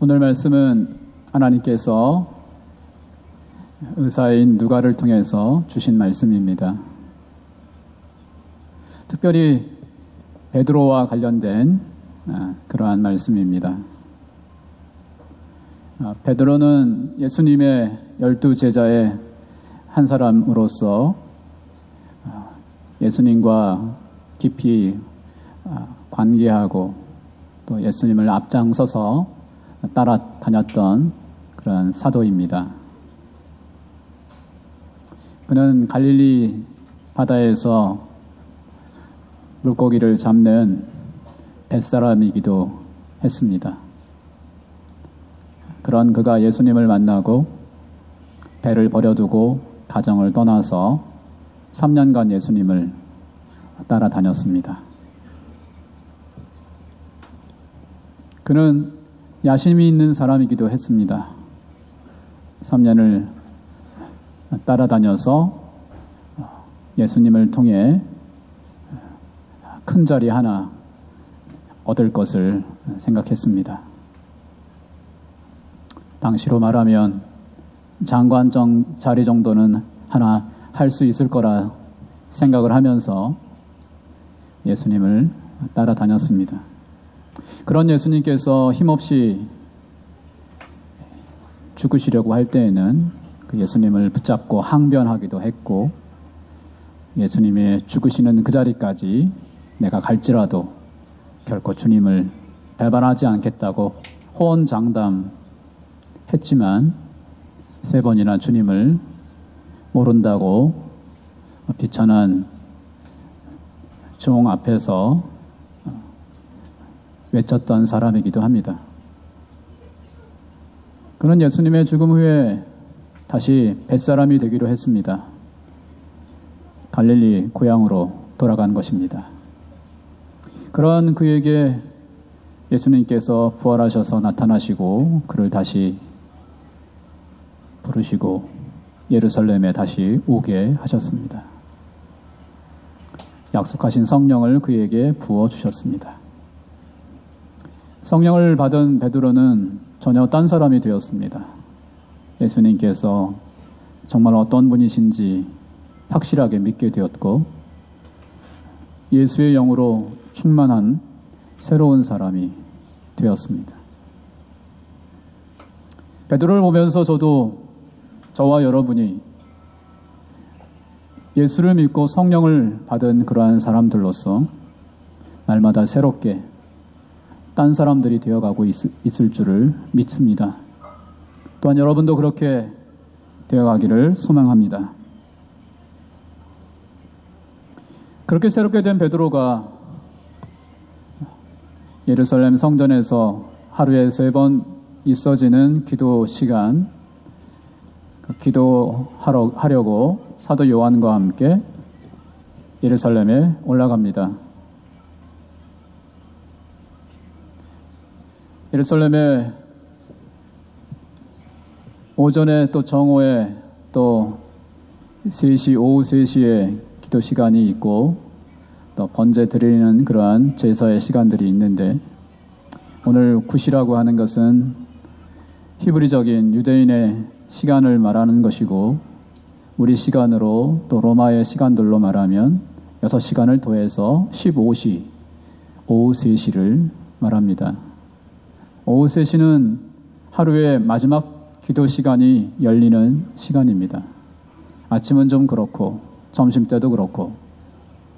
오늘 말씀은 하나님께서 의사인 누가를 통해서 주신 말씀입니다. 특별히 베드로와 관련된 그러한 말씀입니다. 베드로는 예수님의 12제자의 한 사람으로서 예수님과 깊이 관계하고 또 예수님을 앞장서서 따라다녔던 그런 사도입니다. 그는 갈릴리 바다에서 물고기를 잡는 뱃사람이기도 했습니다. 그런 그가 예수님을 만나고 배를 버려두고 가정을 떠나서 3년간 예수님을 따라다녔습니다. 그는 야심이 있는 사람이기도 했습니다. 3년을 따라다녀서 예수님을 통해 큰 자리 하나 얻을 것을 생각했습니다. 당시로 말하면 장관 자리 정도는 하나 할 수 있을 거라 생각을 하면서 예수님을 따라다녔습니다. 그런 예수님께서 힘없이 죽으시려고 할 때에는 그 예수님을 붙잡고 항변하기도 했고, 예수님의 죽으시는 그 자리까지 내가 갈지라도 결코 주님을 배반하지 않겠다고 호언장담했지만 3번이나 주님을 모른다고 비천한 종 앞에서 외쳤던 사람이기도 합니다. 그는 예수님의 죽음 후에 다시 뱃사람이 되기로 했습니다. 갈릴리 고향으로 돌아간 것입니다. 그런 그에게 예수님께서 부활하셔서 나타나시고 그를 다시 부르시고 예루살렘에 다시 오게 하셨습니다. 약속하신 성령을 그에게 부어주셨습니다. 성령을 받은 베드로는 전혀 딴 사람이 되었습니다. 예수님께서 정말 어떤 분이신지 확실하게 믿게 되었고 예수의 영으로 충만한 새로운 사람이 되었습니다. 베드로를 보면서 저와 여러분이 예수를 믿고 성령을 받은 그러한 사람들로서 날마다 새롭게 딴 사람들이 되어가고 있을 줄을 믿습니다. 또한 여러분도 그렇게 되어가기를 소망합니다. 그렇게 새롭게 된 베드로가 예루살렘 성전에서 하루에 3번 있어지는 기도 시간, 기도하려고 사도 요한과 함께 예루살렘에 올라갑니다. 예루살렘에 오전에 또 정오에 또 3시, 오후 3시에 기도 시간이 있고 또 번제 드리는 그러한 제사의 시간들이 있는데, 오늘 굿이라고 하는 것은 히브리적인 유대인의 시간을 말하는 것이고, 우리 시간으로 또 로마의 시간들로 말하면 6시간을 더해서 15시, 오후 3시를 말합니다. 오후 3시는 하루의 마지막 기도 시간이 열리는 시간입니다. 아침은 좀 그렇고 점심때도 그렇고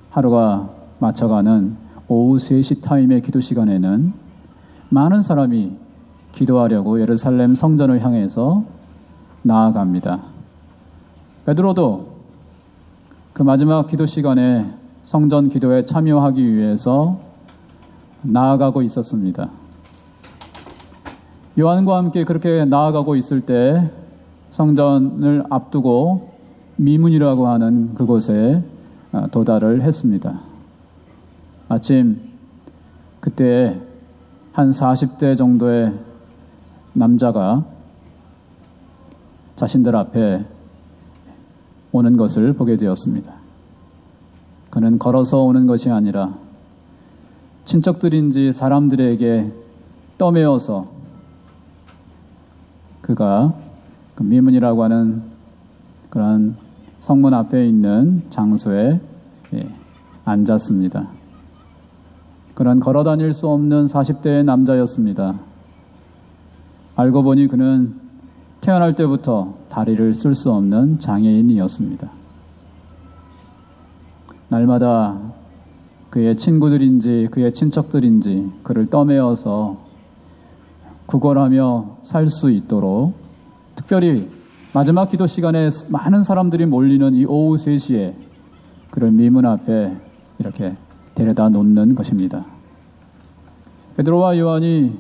하루가 맞춰가는 오후 3시 타임의 기도 시간에는 많은 사람이 기도하려고 예루살렘 성전을 향해서 나아갑니다. 베드로도 그 마지막 기도 시간에 성전 기도에 참여하기 위해서 나아가고 있었습니다. 요한과 함께 그렇게 나아가고 있을 때 성전을 앞두고 미문이라고 하는 그곳에 도달을 했습니다. 마침 그때 한 40대 정도의 남자가 자신들 앞에 오는 것을 보게 되었습니다. 그는 걸어서 오는 것이 아니라 친척들인지 사람들에게 떠매어서 그가 그 미문이라고 하는 그런 성문 앞에 있는 장소에 앉았습니다. 그런 걸어 다닐 수 없는 40대의 남자였습니다. 알고 보니 그는 태어날 때부터 다리를 쓸 수 없는 장애인이었습니다. 날마다 그의 친구들인지 그의 친척들인지 그를 떠매어서 구걸하며 살 수 있도록, 특별히 마지막 기도 시간에 많은 사람들이 몰리는 이 오후 3시에 그를 미문 앞에 이렇게 데려다 놓는 것입니다. 베드로와 요한이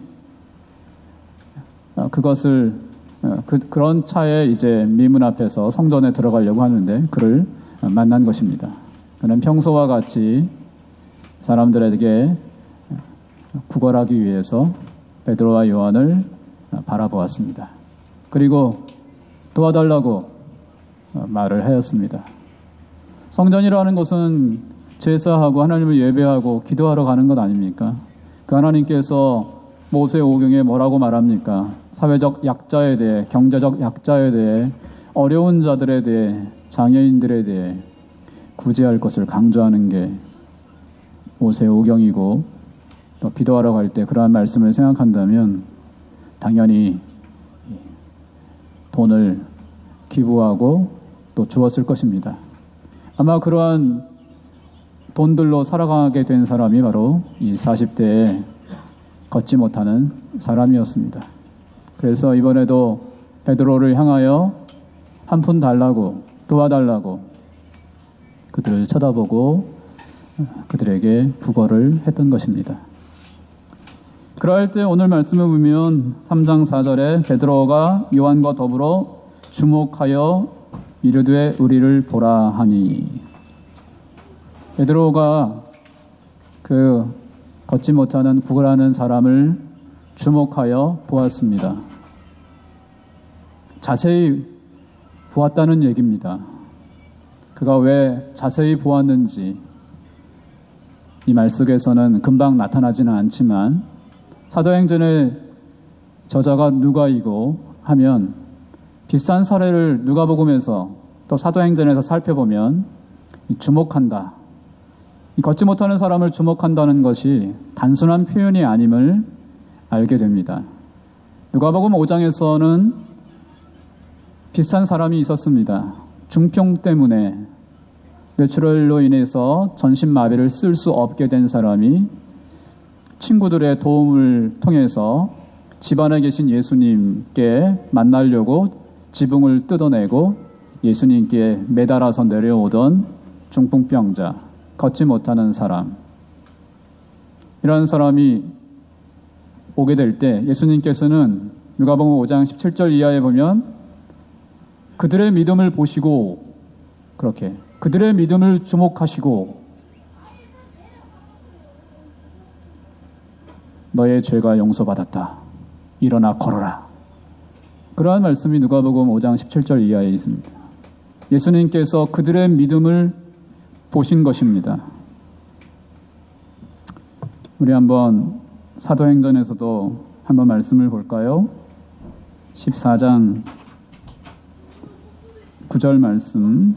그런 차에 이제 미문 앞에서 성전에 들어가려고 하는데 그를 만난 것입니다. 그는 평소와 같이 사람들에게 구걸하기 위해서 베드로와 요한을 바라보았습니다. 그리고 도와달라고 말을 하였습니다. 성전이라는 것은 제사하고 하나님을 예배하고 기도하러 가는 것 아닙니까? 그 하나님께서 모세오경에 뭐라고 말합니까? 사회적 약자에 대해, 경제적 약자에 대해, 어려운 자들에 대해, 장애인들에 대해 구제할 것을 강조하는 게 모세오경이고, 또 기도하러 갈 때 그러한 말씀을 생각한다면 당연히 돈을 기부하고 또 주었을 것입니다. 아마 그러한 돈들로 살아가게 된 사람이 바로 이 40대에 걷지 못하는 사람이었습니다. 그래서 이번에도 베드로를 향하여 한 푼 달라고, 도와달라고 그들을 쳐다보고 그들에게 구걸을 했던 것입니다. 그럴 때 오늘 말씀을 보면 3장 4절에 베드로가 요한과 더불어 주목하여 이르되 우리를 보라 하니, 베드로가 그 걷지 못하는 구걸하는 사람을 주목하여 보았습니다. 자세히 보았다는 얘기입니다. 그가 왜 자세히 보았는지 이 말 속에서는 금방 나타나지는 않지만, 사도행전의 저자가 누가이고 하면 비슷한 사례를 누가복음에서 또 사도행전에서 살펴보면 주목한다, 이 걷지 못하는 사람을 주목한다는 것이 단순한 표현이 아님을 알게 됩니다. 누가복음 5장에서는 비슷한 사람이 있었습니다. 중풍 때문에 뇌출혈로 인해서 전신마비를 쓸 수 없게 된 사람이 친구들의 도움을 통해서 집안에 계신 예수님께 만나려고 지붕을 뜯어내고 예수님께 매달아서 내려오던 중풍병자, 걷지 못하는 사람, 이런 사람이 오게 될 때 예수님께서는 누가복음 5장 17절 이하에 보면 그들의 믿음을 보시고, 그렇게 그들의 믿음을 주목하시고 너의 죄가 용서받았다, 일어나 걸어라, 그러한 말씀이 누가복음 5장 17절 이하에 있습니다. 예수님께서 그들의 믿음을 보신 것입니다. 우리 한번 사도행전에서도 한번 말씀을 볼까요? 14장 9절 말씀.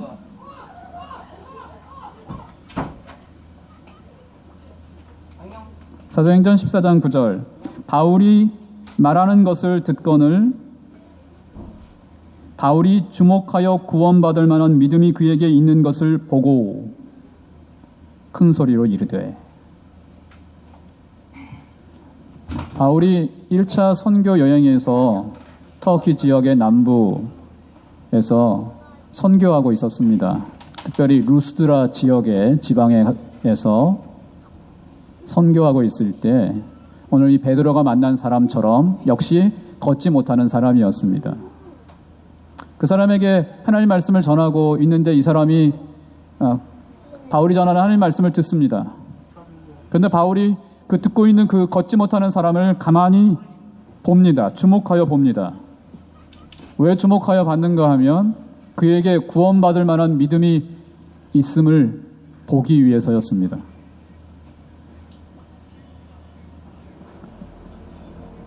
사도행전 14장 9절. 바울이 말하는 것을 듣거늘 바울이 주목하여 구원받을 만한 믿음이 그에게 있는 것을 보고 큰 소리로 이르되. 바울이 1차 선교 여행에서 터키 지역의 남부에서 선교하고 있었습니다. 특별히 루스드라 지역의 지방에서 선교하고 있을 때 오늘 이 베드로가 만난 사람처럼 역시 걷지 못하는 사람이었습니다. 그 사람에게 하나님 말씀을 전하고 있는데 이 사람이 바울이 전하는 하나님 말씀을 듣습니다. 그런데 바울이 그 듣고 있는 그 걷지 못하는 사람을 가만히 봅니다. 주목하여 봅니다. 왜 주목하여 봤는가 하면 그에게 구원받을 만한 믿음이 있음을 보기 위해서였습니다.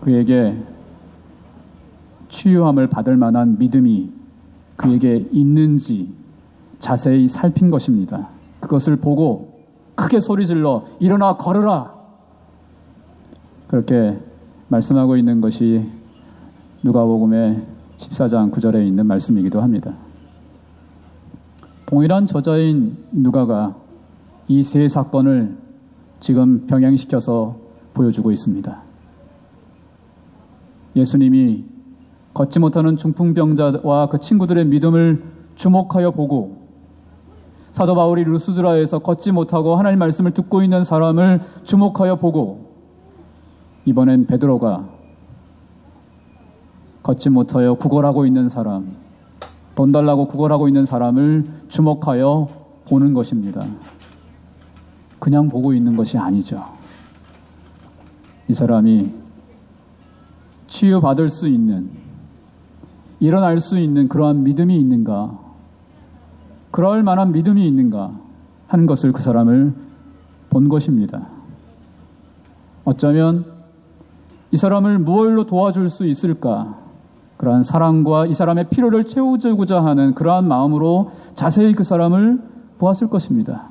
그에게 치유함을 받을 만한 믿음이 그에게 있는지 자세히 살핀 것입니다. 그것을 보고 크게 소리질러 일어나 걸으라! 그렇게 말씀하고 있는 것이 누가복음의 14장 9절에 있는 말씀이기도 합니다. 동일한 저자인 누가가 이 세 사건을 지금 병행시켜서 보여주고 있습니다. 예수님이 걷지 못하는 중풍병자와 그 친구들의 믿음을 주목하여 보고, 사도 바울이 루스드라에서 걷지 못하고 하나님 말씀을 듣고 있는 사람을 주목하여 보고, 이번엔 베드로가 걷지 못하여 구걸하고 있는 사람, 돈 달라고 구걸하고 있는 사람을 주목하여 보는 것입니다. 그냥 보고 있는 것이 아니죠. 이 사람이 치유받을 수 있는, 일어날 수 있는 그러한 믿음이 있는가, 그럴 만한 믿음이 있는가 하는 것을 그 사람을 본 것입니다. 어쩌면 이 사람을 무엇로 도와줄 수 있을까, 그러한 사랑과 이 사람의 필요를 채워주고자 하는 그러한 마음으로 자세히 그 사람을 보았을 것입니다.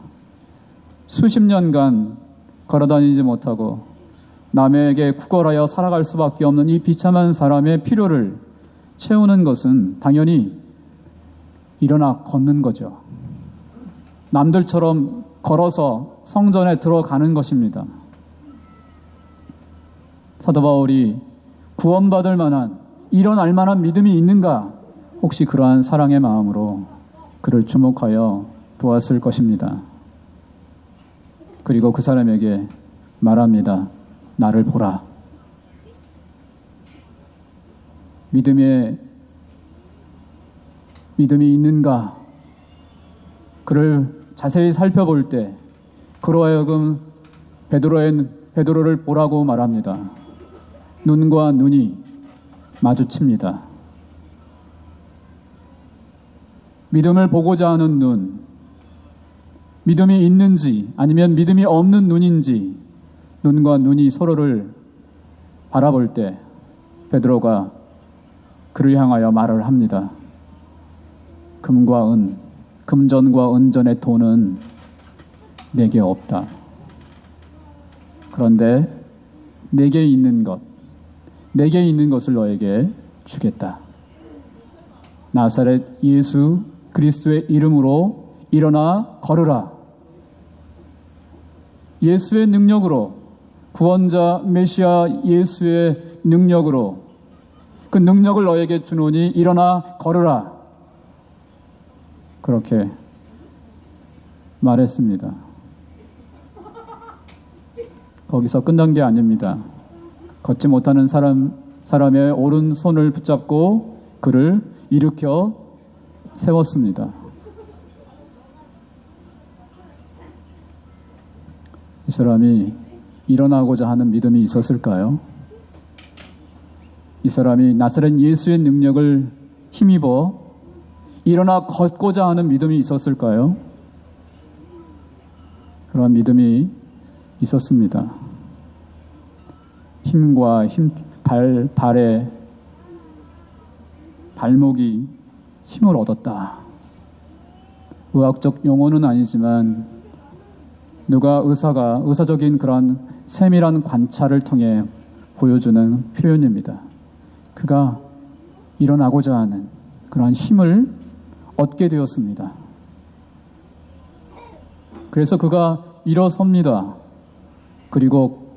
수십 년간 걸어다니지 못하고 남에게 구걸하여 살아갈 수밖에 없는 이 비참한 사람의 필요를 채우는 것은 당연히 일어나 걷는 거죠. 남들처럼 걸어서 성전에 들어가는 것입니다. 사도 바울이 구원받을 만한, 일어날 만한 믿음이 있는가? 혹시 그러한 사랑의 마음으로 그를 주목하여 보았을 것입니다. 그리고 그 사람에게 말합니다. 나를 보라. 믿음이 있는가? 그를 자세히 살펴볼 때 그로 하여금 베드로를 보라고 말합니다. 눈과 눈이 마주칩니다. 믿음을 보고자 하는 눈, 믿음이 있는지 아니면 믿음이 없는 눈인지, 눈과 눈이 서로를 바라볼 때 베드로가 그를 향하여 말을 합니다. 금전과 은전의 돈은 내게 없다. 그런데 내게 있는 것을 너에게 주겠다. 나사렛 예수 그리스도의 이름으로 일어나 걸으라. 예수의 능력으로, 구원자 메시아 예수의 능력으로 그 능력을 너에게 주노니 일어나 걸으라. 그렇게 말했습니다. 거기서 끝난 게 아닙니다. 걷지 못하는 사람의 오른손을 붙잡고 그를 일으켜 세웠습니다. 이 사람이 일어나고자 하는 믿음이 있었을까요? 이 사람이 나사렛 예수의 능력을 힘입어 일어나 걷고자 하는 믿음이 있었을까요? 그런 믿음이 있었습니다. 발에 발목이 힘을 얻었다. 의학적 용어는 아니지만 누가 의사적인 그런 세밀한 관찰을 통해 보여주는 표현입니다. 그가 일어나고자 하는 그러한 힘을 얻게 되었습니다. 그래서 그가 일어섭니다. 그리고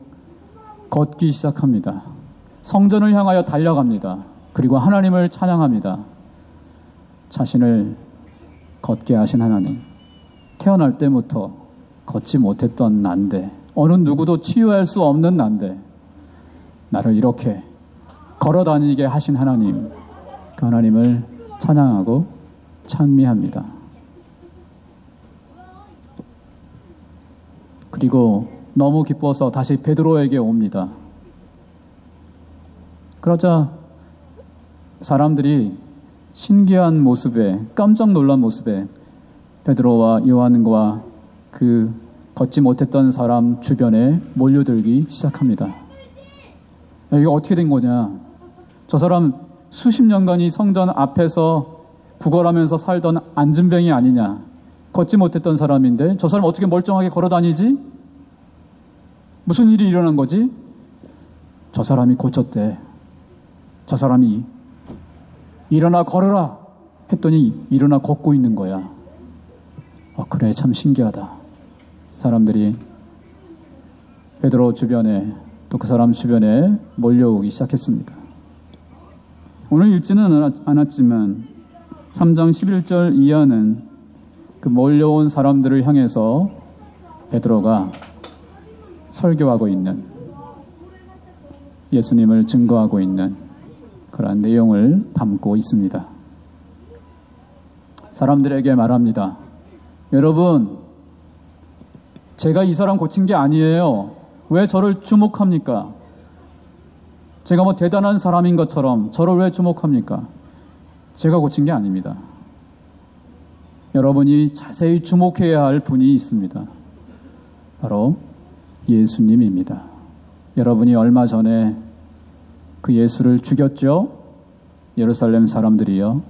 걷기 시작합니다. 성전을 향하여 달려갑니다. 그리고 하나님을 찬양합니다. 자신을 걷게 하신 하나님, 태어날 때부터 걷지 못했던 난데, 어느 누구도 치유할 수 없는 난데 나를 이렇게 걸어다니게 하신 하나님, 그 하나님을 찬양하고 찬미합니다. 그리고 너무 기뻐서 다시 베드로에게 옵니다. 그러자 사람들이 신기한 모습에, 깜짝 놀란 모습에 베드로와 요한과 그 걷지 못했던 사람 주변에 몰려들기 시작합니다. 이게 어떻게 된 거냐? 저 사람 수십 년간이 성전 앞에서 구걸하면서 살던 안진뱅이 아니냐. 걷지 못했던 사람인데 저 사람 어떻게 멀쩡하게 걸어 다니지? 무슨 일이 일어난 거지? 저 사람이 고쳤대. 저 사람이 일어나 걸어라 했더니 일어나 걷고 있는 거야. 그래, 참 신기하다. 사람들이 베드로 주변에 또 그 사람 주변에 몰려오기 시작했습니다. 오늘 읽지는 않았지만 3장 11절 이하는 그 몰려온 사람들을 향해서 베드로가 설교하고 있는, 예수님을 증거하고 있는 그러한 내용을 담고 있습니다. 사람들에게 말합니다. 여러분, 제가 이 사람 고친 게 아니에요. 왜 저를 주목합니까? 제가 뭐 대단한 사람인 것처럼 저를 왜 주목합니까? 제가 고친 게 아닙니다. 여러분이 자세히 주목해야 할 분이 있습니다. 바로 예수님입니다. 여러분이 얼마 전에 그 예수를 죽였죠? 예루살렘 사람들이요.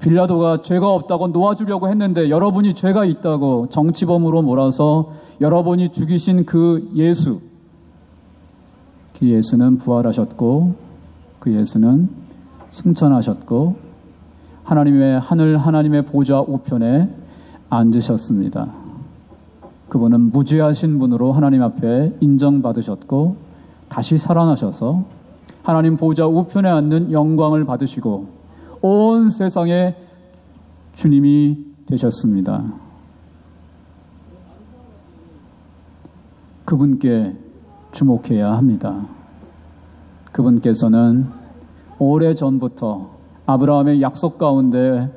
빌라도가 죄가 없다고 놓아주려고 했는데 여러분이 죄가 있다고 정치범으로 몰아서 여러분이 죽이신 그 예수, 그 예수는 부활하셨고 그 예수는 승천하셨고 하나님의 보좌 우편에 앉으셨습니다. 그분은 무죄하신 분으로 하나님 앞에 인정받으셨고 다시 살아나셔서 하나님 보좌 우편에 앉는 영광을 받으시고 온 세상의 주님이 되셨습니다. 그분께 주목해야 합니다. 그분께서는 오래전부터 아브라함의 약속 가운데,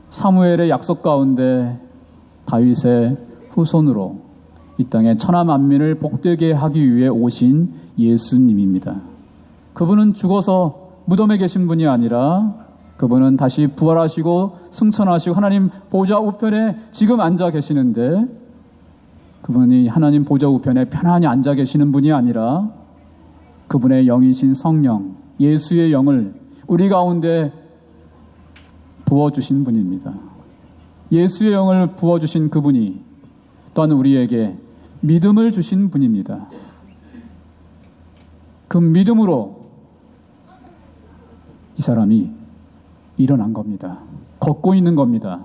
사무엘의 약속 가운데 다윗의 후손으로 이 땅에 천하 만민을 복되게 하기 위해 오신 예수님입니다. 그분은 죽어서 무덤에 계신 분이 아니라 그분은 다시 부활하시고 승천하시고 하나님 보좌 우편에 지금 앉아 계시는데, 그분이 하나님 보좌 우편에 편안히 앉아 계시는 분이 아니라 그분의 영이신 성령, 예수의 영을 우리 가운데 부어주신 분입니다. 예수의 영을 부어주신 그분이 또한 우리에게 믿음을 주신 분입니다. 그 믿음으로 이 사람이 일어난 겁니다. 걷고 있는 겁니다.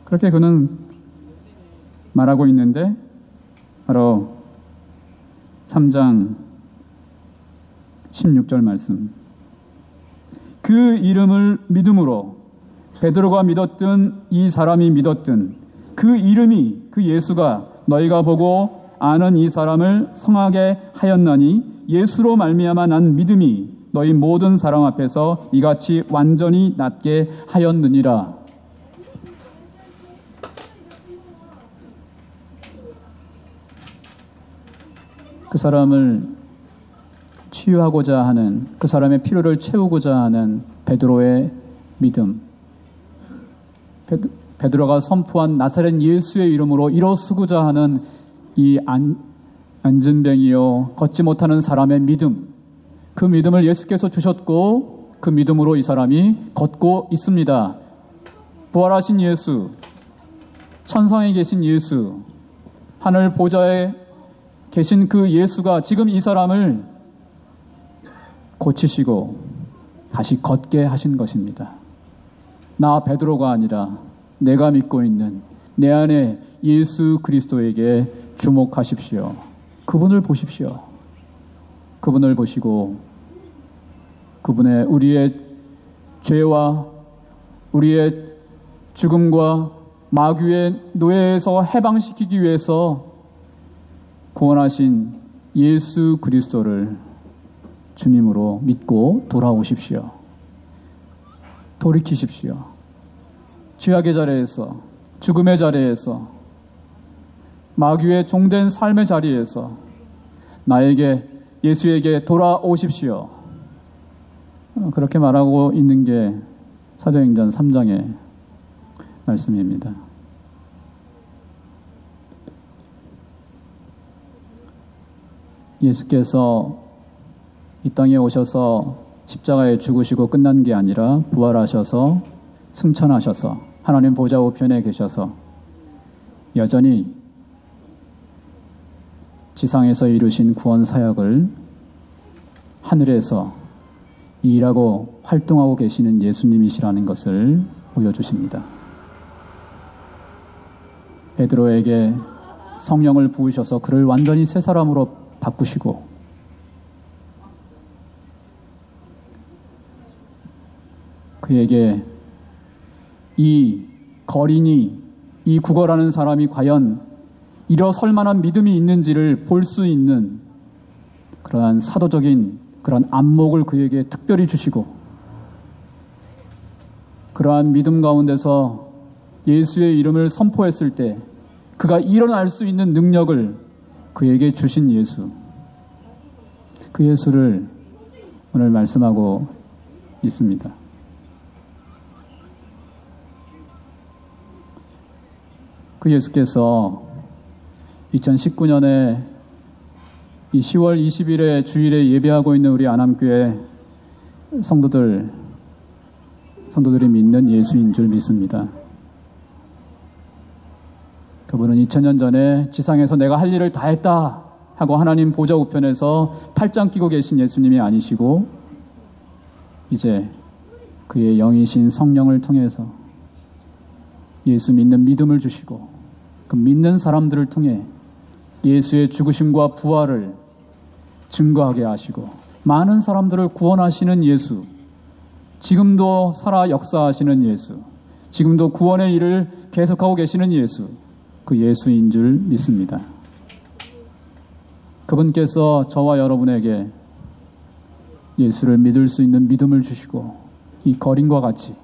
그렇게 그는 말하고 있는데, 바로 3장 16절 말씀. 그 이름을 믿음으로 베드로가 믿었든 이 사람이 믿었든 그 이름이, 그 예수가 너희가 보고 아는 이 사람을 성하게 하였나니 예수로 말미암아 난 믿음이 너희 모든 사람 앞에서 이같이 완전히 낫게 하였느니라. 그 사람을 치유하고자 하는, 그 사람의 필요를 채우고자 하는 베드로의 믿음, 베드로가 선포한 나사렛 예수의 이름으로 일어서고자 하는 이 안진뱅이요 걷지 못하는 사람의 믿음, 그 믿음을 예수께서 주셨고 그 믿음으로 이 사람이 걷고 있습니다. 부활하신 예수, 천상에 계신 예수, 하늘 보좌에 계신 그 예수가 지금 이 사람을 고치시고 다시 걷게 하신 것입니다. 나 베드로가 아니라 내가 믿고 있는 내 안에 예수 그리스도에게 주목하십시오. 그분을 보십시오. 그분을 보시고 그분의 우리의 죄와 우리의 죽음과 마귀의 노예에서 해방시키기 위해서 구원하신 예수 그리스도를 주님으로 믿고 돌아오십시오. 돌이키십시오. 죄악의 자리에서, 죽음의 자리에서, 마귀의 종된 삶의 자리에서 나에게, 예수에게 돌아오십시오. 그렇게 말하고 있는 게 사도행전 3장의 말씀입니다. 예수께서 이 땅에 오셔서 십자가에 죽으시고 끝난 게 아니라 부활하셔서 승천하셔서 하나님 보좌 우편에 계셔서 여전히 지상에서 이루신 구원 사역을 하늘에서 일하고 활동하고 계시는 예수님이시라는 것을 보여주십니다. 베드로에게 성령을 부으셔서 그를 완전히 새 사람으로 바꾸시고 그에게 이 거린이, 이 구걸하는 사람이 과연 일어설 만한 믿음이 있는지를 볼 수 있는 그러한 사도적인 그러한 안목을 그에게 특별히 주시고 그러한 믿음 가운데서 예수의 이름을 선포했을 때 그가 일어날 수 있는 능력을 그에게 주신 예수, 그 예수를 오늘 말씀하고 있습니다. 그 예수께서 2019년에 이 10월 20일에 주일에 예배하고 있는 우리 안암교회 성도들이 믿는 예수인 줄 믿습니다. 그분은 2000년 전에 지상에서 내가 할 일을 다 했다 하고 하나님 보좌 우편에서 팔짱 끼고 계신 예수님이 아니시고 이제 그의 영이신 성령을 통해서 예수 믿는 믿음을 주시고 그 믿는 사람들을 통해 예수의 죽으심과 부활을 증거하게 하시고 많은 사람들을 구원하시는 예수, 지금도 살아 역사하시는 예수, 지금도 구원의 일을 계속하고 계시는 예수, 그 예수인 줄 믿습니다. 그분께서 저와 여러분에게 예수를 믿을 수 있는 믿음을 주시고 이 거린과 같이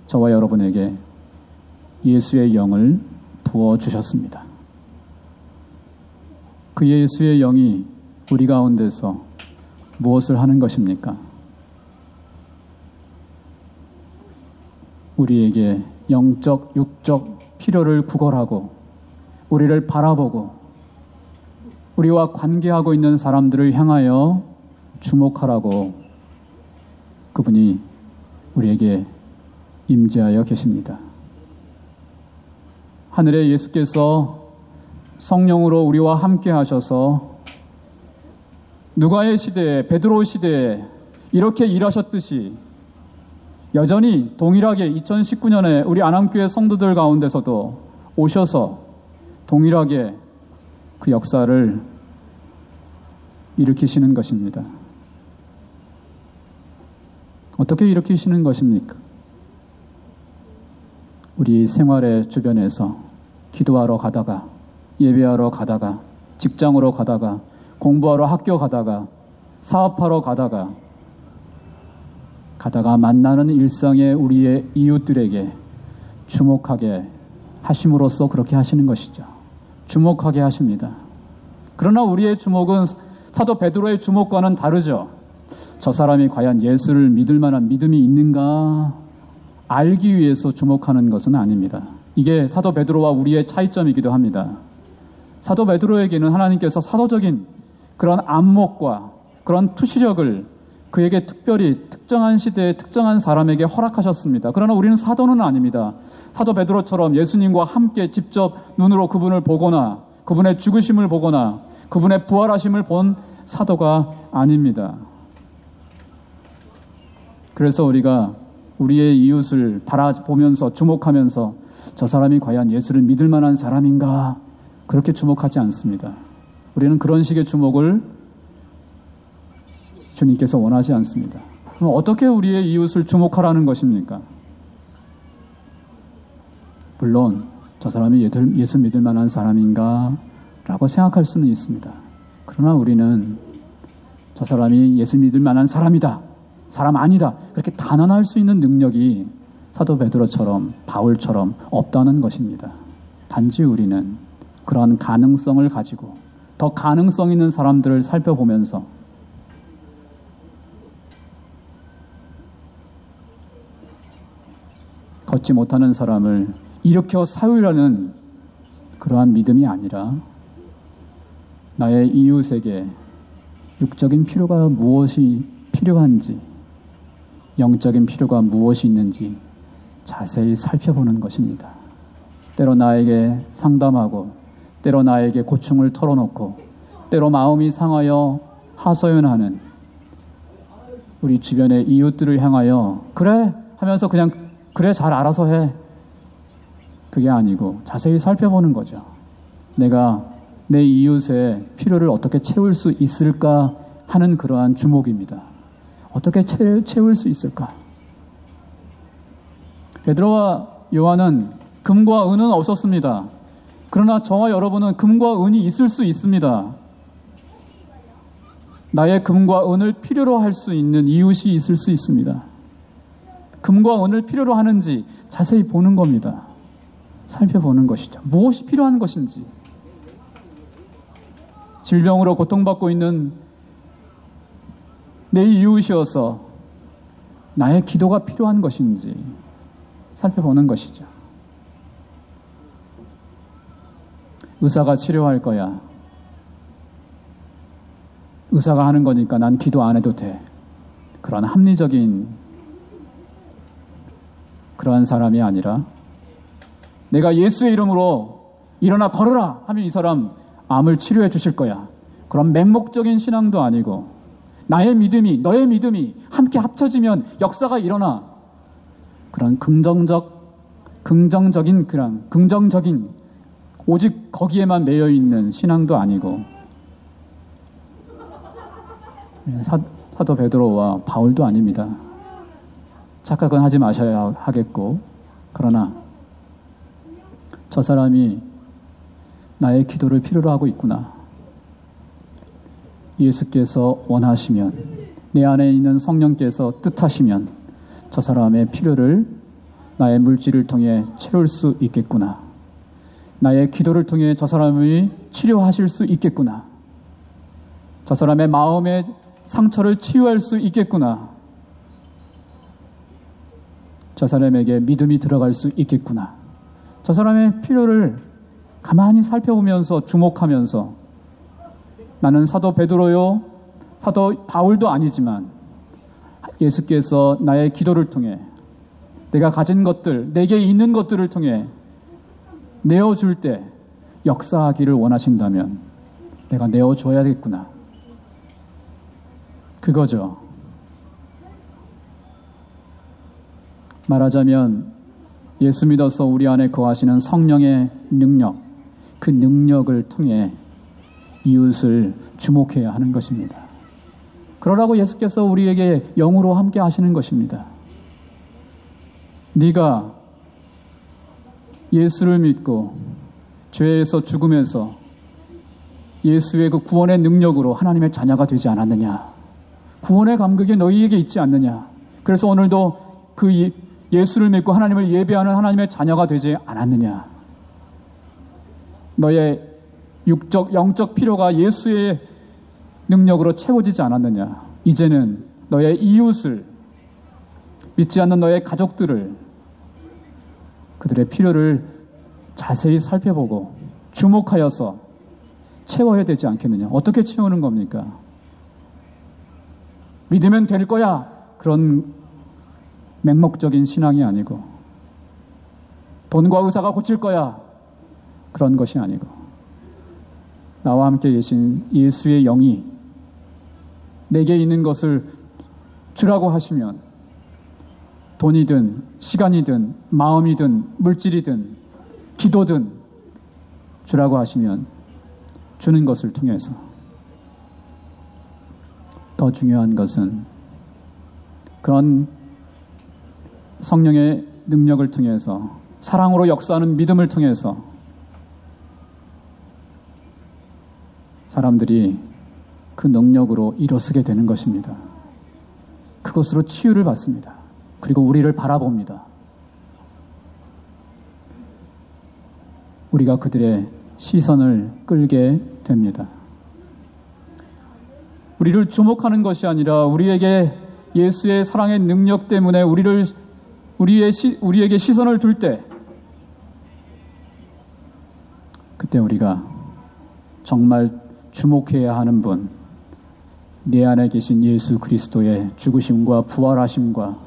저와 여러분에게 예수의 영을 부어주셨습니다. 그 예수의 영이 우리 가운데서 무엇을 하는 것입니까? 우리에게 영적, 육적 필요를 구걸하고 우리를 바라보고 우리와 관계하고 있는 사람들을 향하여 주목하라고 그분이 우리에게 임재하여 계십니다. 하늘의 예수께서 성령으로 우리와 함께 하셔서 누가의 시대에, 베드로 시대에 이렇게 일하셨듯이 여전히 동일하게 2019년에 우리 안암교회 성도들 가운데서도 오셔서 동일하게 그 역사를 일으키시는 것입니다. 어떻게 일으키시는 것입니까? 우리 생활의 주변에서 기도하러 가다가, 예배하러 가다가, 직장으로 가다가, 공부하러 학교 가다가, 사업하러 가다가 만나는 일상의 우리의 이웃들에게 주목하게 하심으로써 그렇게 하시는 것이죠. 주목하게 하십니다. 그러나 우리의 주목은 사도 베드로의 주목과는 다르죠. 저 사람이 과연 예수를 믿을 만한 믿음이 있는가 알기 위해서 주목하는 것은 아닙니다. 이게 사도 베드로와 우리의 차이점이기도 합니다. 사도 베드로에게는 하나님께서 사도적인 그런 안목과 그런 투시력을 그에게 특별히 특정한 시대에 특정한 사람에게 허락하셨습니다. 그러나 우리는 사도는 아닙니다. 사도 베드로처럼 예수님과 함께 직접 눈으로 그분을 보거나 그분의 죽으심을 보거나 그분의 부활하심을 본 사도가 아닙니다. 그래서 우리가 우리의 이웃을 바라보면서 주목하면서 저 사람이 과연 예수를 믿을 만한 사람인가 그렇게 주목하지 않습니다. 우리는 그런 식의 주목을 주님께서 원하지 않습니다. 그럼 어떻게 우리의 이웃을 주목하라는 것입니까? 물론 저 사람이 예수 믿을 만한 사람인가 라고 생각할 수는 있습니다. 그러나 우리는 저 사람이 예수 믿을 만한 사람이다, 사람 아니다 그렇게 단언할 수 있는 능력이 사도 베드로처럼 바울처럼 없다는 것입니다. 단지 우리는 그런 가능성을 가지고 더 가능성 있는 사람들을 살펴보면서 걷지 못하는 사람을 일으켜 세우려는 그러한 믿음이 아니라 나의 이웃에게 육적인 필요가 무엇이 필요한지, 영적인 필요가 무엇이 있는지 자세히 살펴보는 것입니다. 때로 나에게 상담하고, 때로 나에게 고충을 털어놓고, 때로 마음이 상하여 하소연하는 우리 주변의 이웃들을 향하여 그래 하면서 그냥 그래 잘 알아서 해, 그게 아니고 자세히 살펴보는 거죠. 내가 내 이웃의 필요를 어떻게 채울 수 있을까 하는 그러한 주목입니다. 어떻게 채울 수 있을까? 베드로와 요한은 금과 은은 없었습니다. 그러나 저와 여러분은 금과 은이 있을 수 있습니다. 나의 금과 은을 필요로 할 수 있는 이웃이 있을 수 있습니다. 금과 은을 필요로 하는지 자세히 보는 겁니다. 살펴보는 것이죠. 무엇이 필요한 것인지. 질병으로 고통받고 있는 내 이웃이어서 나의 기도가 필요한 것인지 살펴보는 것이죠. 의사가 치료할 거야. 의사가 하는 거니까 난 기도 안 해도 돼. 그런 합리적인 그러한 사람이 아니라 내가 예수의 이름으로 일어나 걸어라 하면 이 사람 암을 치료해 주실 거야. 그런 맹목적인 신앙도 아니고 나의 믿음이 너의 믿음이 함께 합쳐지면 역사가 일어나. 그런 긍정적인 오직 거기에만 매여 있는 신앙도 아니고 사도 베드로와 바울도 아닙니다. 착각은 하지 마셔야 하겠고, 그러나 저 사람이 나의 기도를 필요로 하고 있구나. 예수께서 원하시면, 내 안에 있는 성령께서 뜻하시면 저 사람의 필요를 나의 물질을 통해 채울 수 있겠구나. 나의 기도를 통해 저 사람이 치료하실 수 있겠구나. 저 사람의 마음의 상처를 치유할 수 있겠구나. 저 사람에게 믿음이 들어갈 수 있겠구나. 저 사람의 필요를 가만히 살펴보면서 주목하면서 나는 사도 베드로요, 사도 바울도 아니지만 예수께서 나의 기도를 통해 내가 가진 것들, 내게 있는 것들을 통해 내어줄 때 역사하기를 원하신다면 내가 내어줘야겠구나. 그거죠. 말하자면 예수 믿어서 우리 안에 거하시는 성령의 능력, 그 능력을 통해 이웃을 주목해야 하는 것입니다. 그러라고 예수께서 우리에게 영으로 함께 하시는 것입니다. 네가 예수를 믿고 죄에서 죽음에서 예수의 그 구원의 능력으로 하나님의 자녀가 되지 않았느냐? 구원의 감격이 너희에게 있지 않느냐? 그래서 오늘도 그 예수를 믿고 하나님을 예배하는 하나님의 자녀가 되지 않았느냐? 너의 육적, 영적 필요가 예수의 능력으로 채워지지 않았느냐? 이제는 너의 이웃을, 믿지 않는 너의 가족들을, 그들의 필요를 자세히 살펴보고 주목하여서 채워야 되지 않겠느냐? 어떻게 채우는 겁니까? 믿으면 될 거야. 그런 맹목적인 신앙이 아니고, 돈과 의사가 고칠 거야. 그런 것이 아니고, 나와 함께 계신 예수의 영이 내게 있는 것을 주라고 하시면, 돈이든 시간이든 마음이든 물질이든 기도든 주라고 하시면 주는 것을 통해서, 더 중요한 것은 그런 성령의 능력을 통해서, 사랑으로 역사하는 믿음을 통해서 사람들이 그 능력으로 일어서게 되는 것입니다. 그것으로 치유를 받습니다. 그리고 우리를 바라봅니다. 우리가 그들의 시선을 끌게 됩니다. 우리를 주목하는 것이 아니라 우리에게 예수의 사랑의 능력 때문에 우리에게 시선을 둘 때, 그때 우리가 정말 주목해야 하는 분, 내 안에 계신 예수 그리스도의 죽으심과 부활하심과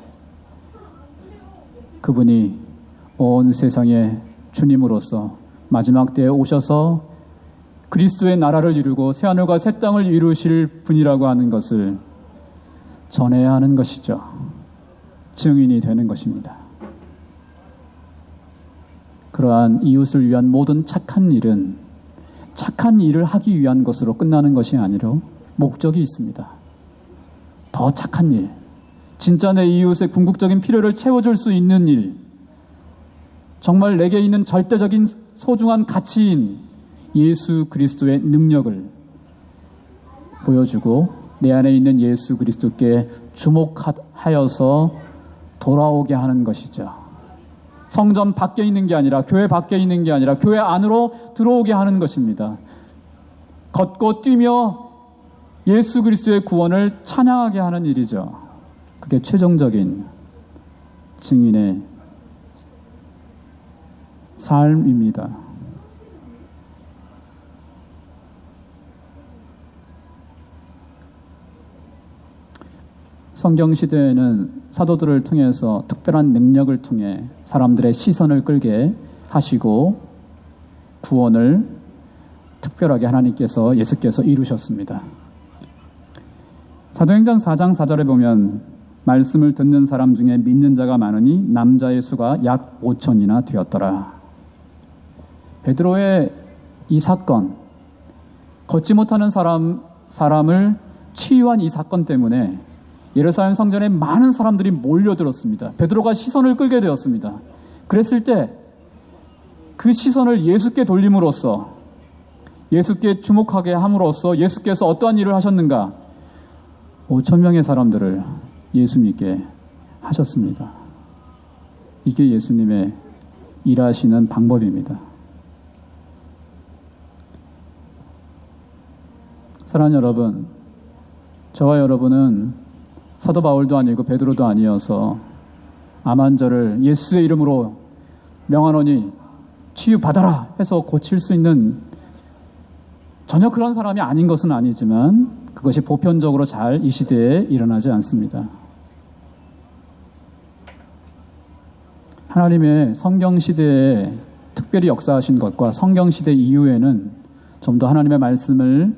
그분이 온 세상의 주님으로서 마지막 때에 오셔서 그리스도의 나라를 이루고 새하늘과 새 땅을 이루실 분이라고 하는 것을 전해야 하는 것이죠. 증인이 되는 것입니다. 그러한 이웃을 위한 모든 착한 일은 착한 일을 하기 위한 것으로 끝나는 것이 아니라 목적이 있습니다. 더 착한 일, 진짜 내 이웃의 궁극적인 필요를 채워줄 수 있는 일, 정말 내게 있는 절대적인 소중한 가치인 예수 그리스도의 능력을 보여주고 내 안에 있는 예수 그리스도께 주목하여서 돌아오게 하는 것이죠. 성전 밖에 있는 게 아니라, 교회 밖에 있는 게 아니라 교회 안으로 들어오게 하는 것입니다. 걷고 뛰며 예수 그리스도의 구원을 찬양하게 하는 일이죠. 그게 최종적인 증인의 삶입니다. 성경시대에는 사도들을 통해서 특별한 능력을 통해 사람들의 시선을 끌게 하시고 구원을 특별하게 하나님께서, 예수께서 이루셨습니다. 사도행전 4장 4절에 보면 말씀을 듣는 사람 중에 믿는 자가 많으니 남자의 수가 약 5천이나 되었더라. 베드로의 이 사건, 걷지 못하는 사람을 치유한 이 사건 때문에 예루살렘 성전에 많은 사람들이 몰려들었습니다. 베드로가 시선을 끌게 되었습니다. 그랬을 때 그 시선을 예수께 돌림으로써, 예수께 주목하게 함으로써 예수께서 어떠한 일을 하셨는가? 5천 명의 사람들을 예수 믿게 하셨습니다. 이게 예수님의 일하시는 방법입니다. 사랑하는 여러분, 저와 여러분은 사도 바울도 아니고 베드로도 아니어서 암환자를 예수의 이름으로 명하노니 치유받아라 해서 고칠 수 있는 전혀 그런 사람이 아닌 것은 아니지만 그것이 보편적으로 잘 이 시대에 일어나지 않습니다. 하나님의 성경시대에 특별히 역사하신 것과 성경시대 이후에는 좀 더 하나님의 말씀을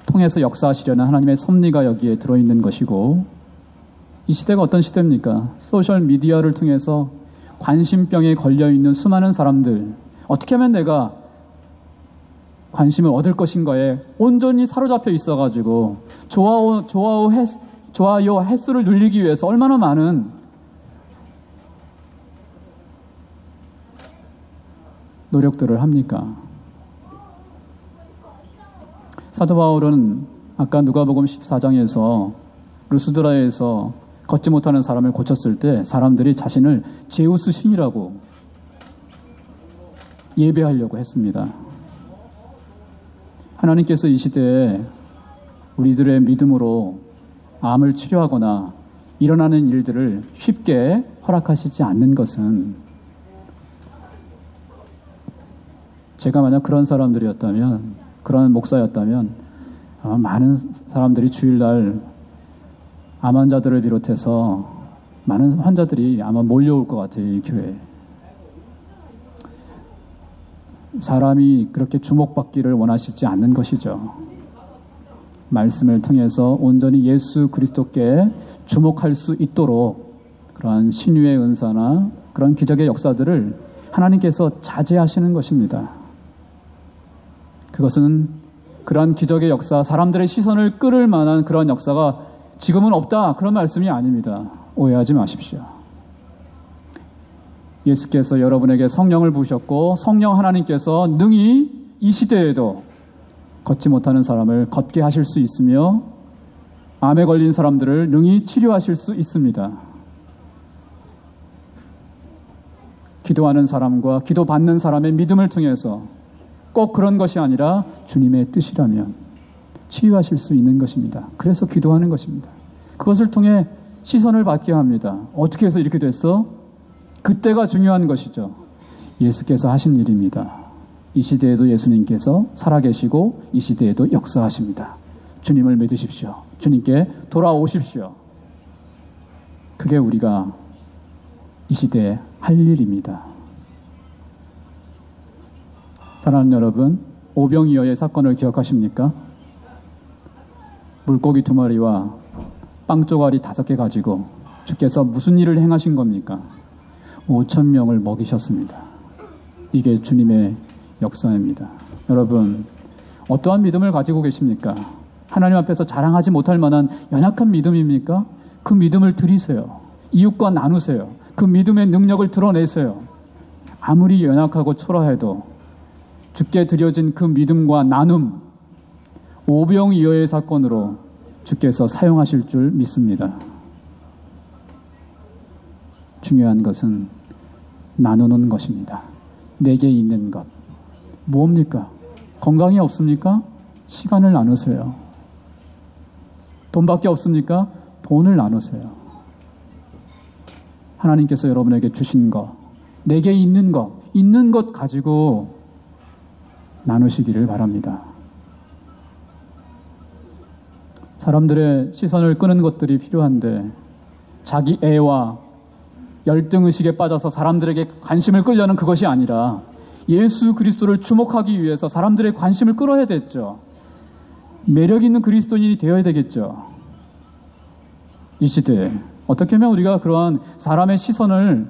통해서 역사하시려는 하나님의 섭리가 여기에 들어있는 것이고, 이 시대가 어떤 시대입니까? 소셜미디어를 통해서 관심병에 걸려있는 수많은 사람들, 어떻게 하면 내가 관심을 얻을 것인가에 온전히 사로잡혀 있어가지고 좋아요 횟수를 늘리기 위해서 얼마나 많은 노력들을 합니까? 사도 바울은 아까 누가복음 14장에서 루스드라에서 걷지 못하는 사람을 고쳤을 때 사람들이 자신을 제우스 신이라고 예배하려고 했습니다. 하나님께서 이 시대에 우리들의 믿음으로 암을 치료하거나 일어나는 일들을 쉽게 허락하시지 않는 것은, 제가 만약 그런 사람들이었다면, 그런 목사였다면 아마 많은 사람들이 주일날 암 환자들을 비롯해서 많은 환자들이 아마 몰려올 것 같아요, 이 교회에. 사람이 그렇게 주목받기를 원하시지 않는 것이죠. 말씀을 통해서 온전히 예수 그리스도께 주목할 수 있도록 그러한 신유의 은사나 그런 기적의 역사들을 하나님께서 자제하시는 것입니다. 그것은 그러한 기적의 역사, 사람들의 시선을 끌을 만한 그런 역사가 지금은 없다, 그런 말씀이 아닙니다. 오해하지 마십시오. 예수께서 여러분에게 성령을 부으셨고 성령 하나님께서 능히 이 시대에도 걷지 못하는 사람을 걷게 하실 수 있으며 암에 걸린 사람들을 능히 치료하실 수 있습니다. 기도하는 사람과 기도받는 사람의 믿음을 통해서 꼭 그런 것이 아니라 주님의 뜻이라면 치유하실 수 있는 것입니다. 그래서 기도하는 것입니다. 그것을 통해 시선을 받게 합니다. 어떻게 해서 이렇게 됐어? 그때가 중요한 것이죠. 예수께서 하신 일입니다. 이 시대에도 예수님께서 살아계시고 이 시대에도 역사하십니다. 주님을 믿으십시오. 주님께 돌아오십시오. 그게 우리가 이 시대에 할 일입니다. 사랑하는 여러분, 오병이어의 사건을 기억하십니까? 물고기 2마리와 빵 조가리 5개 가지고 주께서 무슨 일을 행하신 겁니까? 5,000명을 먹이셨습니다. 이게 주님의 역사입니다. 여러분, 어떠한 믿음을 가지고 계십니까? 하나님 앞에서 자랑하지 못할 만한 연약한 믿음입니까? 그 믿음을 드리세요. 이웃과 나누세요. 그 믿음의 능력을 드러내세요. 아무리 연약하고 초라해도 주께 드려진 그 믿음과 나눔, 오병이어의 사건으로 주께서 사용하실 줄 믿습니다. 중요한 것은 나누는 것입니다. 내게 있는 것. 무엇입니까? 건강이 없습니까? 시간을 나누세요. 돈밖에 없습니까? 돈을 나누세요. 하나님께서 여러분에게 주신 것, 내게 있는 것 가지고 나누시기를 바랍니다. 사람들의 시선을 끄는 것들이 필요한데 자기 애와 열등의식에 빠져서 사람들에게 관심을 끌려는 그것이 아니라 예수 그리스도를 주목하기 위해서 사람들의 관심을 끌어야 됐죠. 매력 있는 그리스도인이 되어야 되겠죠. 이 시대에 어떻게 하면 우리가 그러한 사람의 시선을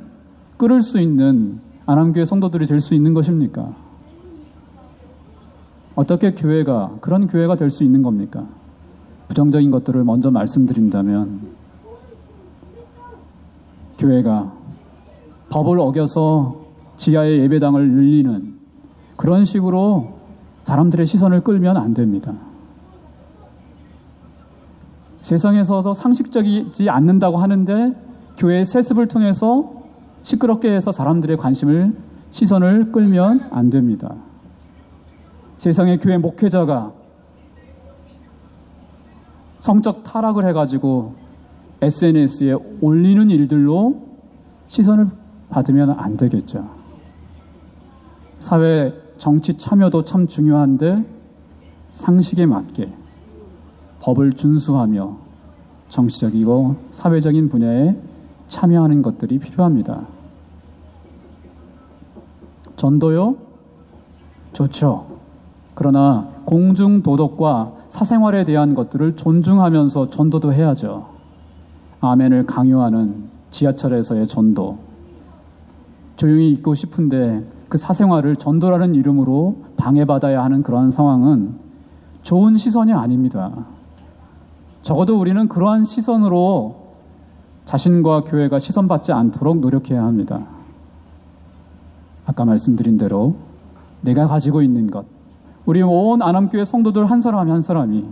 끌을 수 있는 안암교회 성도들이 될 수 있는 것입니까? 어떻게 교회가 그런 교회가 될 수 있는 겁니까? 부정적인 것들을 먼저 말씀드린다면 교회가 법을 어겨서 지하의 예배당을 늘리는 그런 식으로 사람들의 시선을 끌면 안 됩니다. 세상에서 상식적이지 않는다고 하는데 교회의 세습을 통해서 시끄럽게 해서 사람들의 시선을 끌면 안 됩니다. 세상의 교회 목회자가 성적 타락을 해가지고 SNS에 올리는 일들로 시선을 받으면 안 되겠죠. 사회 정치 참여도 참 중요한데 상식에 맞게 법을 준수하며 정치적이고 사회적인 분야에 참여하는 것들이 필요합니다. 전도요? 좋죠. 그러나 공중도덕과 사생활에 대한 것들을 존중하면서 전도도 해야죠. 아멘을 강요하는 지하철에서의 전도. 조용히 있고 싶은데 그 사생활을 전도라는 이름으로 방해받아야 하는 그러한 상황은 좋은 시선이 아닙니다. 적어도 우리는 그러한 시선으로 자신과 교회가 시선받지 않도록 노력해야 합니다. 아까 말씀드린 대로 내가 가지고 있는 것, 우리 온 안암교회 성도들 한 사람이 한 사람이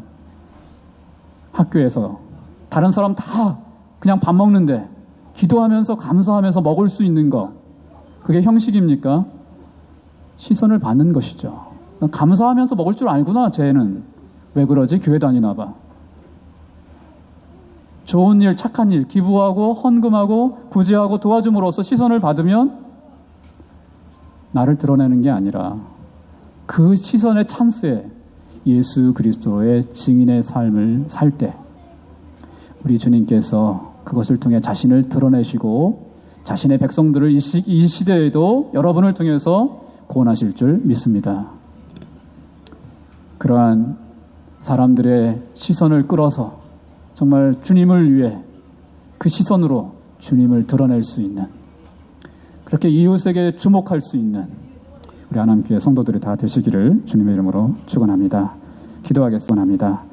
학교에서 다른 사람 다 그냥 밥 먹는데 기도하면서 감사하면서 먹을 수 있는 것, 그게 형식입니까? 시선을 받는 것이죠. 감사하면서 먹을 줄 알구나, 쟤는. 왜 그러지? 교회 다니나 봐. 좋은 일, 착한 일, 기부하고 헌금하고 구제하고 도와줌으로써 시선을 받으면 나를 드러내는 게 아니라 그 시선의 찬스에 예수 그리스도의 증인의 삶을 살 때 우리 주님께서 그것을 통해 자신을 드러내시고 자신의 백성들을 이 시대에도 여러분을 통해서 구원하실 줄 믿습니다. 그러한 사람들의 시선을 끌어서 정말 주님을 위해 그 시선으로 주님을 드러낼 수 있는, 그렇게 이웃에게 주목할 수 있는 우리 안암교회 성도들이 다 되시기를 주님의 이름으로 축원합니다. 기도하겠습니다.